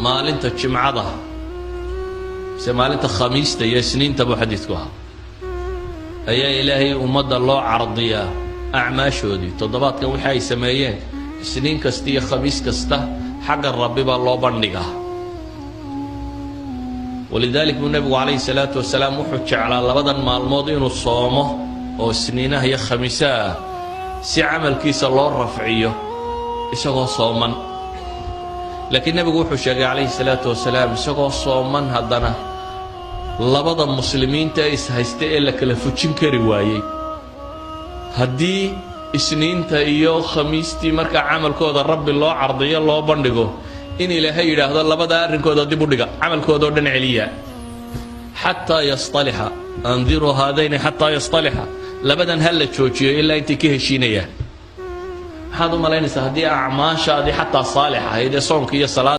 maalinta jimcada se maalinta khamiista iyo isniinta buu xadiidku ahaa ayaa ilaahay ummadda loo cardiyaa acmaashoodii toddobaadkan waxa ay sameeyeen isniin kasta iyo khamiis kasta xagga rabbi baa loo bandhigaa walidalik buu nebigu calayhi salaatu wasalaam wuxuu jeclaa labadan maalmood inuu soomo oo isniinaha iyo khamiisaha si camalkiisa loo rafciyo isagoo sooman laakiin nebigu wuxuu sheegay calayhi salaatu wasalaam isagoo sooman haddana labada muslimiinta is haysta ee la kala fujin kari waayey haddii isniinta iyo khamiistii markaa camalkooda rabbi loo cardiyo loo bandhigo in ilaahay yidhaahdo labada arrinkooda dib u dhiga camalkoodao dhan celiya xataa yastalixa andiruu haadayni xataa yastalixa labadan ha la joojiyo ilaa intay ka heshiinayaan maxaad u malaynaysaa haddii acmaashaadii xataa saalix ahayd ee soonka iyo salaada